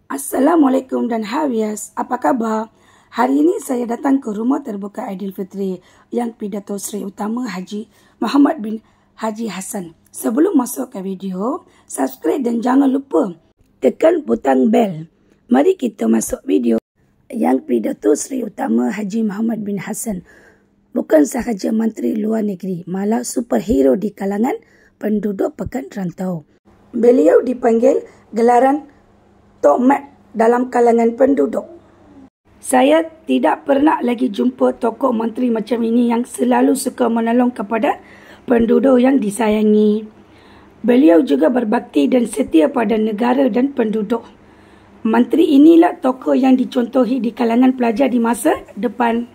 Assalamualaikum dan Hawias, apa kabar? Hari ini saya datang ke rumah terbuka Aidilfitri yang pidato Sri Utama Haji Muhammad bin Haji Hassan. Sebelum masuk ke video, subscribe dan jangan lupa tekan butang bel. Mari kita masuk video yang pidato Sri Utama Haji Muhammad bin Hassan. Bukan sahaja Menteri Luar Negeri, malah superhero di kalangan penduduk Pekan Rantau. Beliau dipanggil gelaran Tok Mat dalam kalangan penduduk. Saya tidak pernah lagi jumpa tokoh menteri macam ini yang selalu suka menolong kepada penduduk yang disayangi. Beliau juga berbakti dan setia pada negara dan penduduk. Menteri inilah tokoh yang dicontohi di kalangan pelajar di masa depan.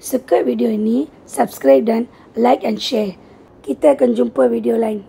Suka video ini, subscribe dan like and share. Kita akan jumpa video lain.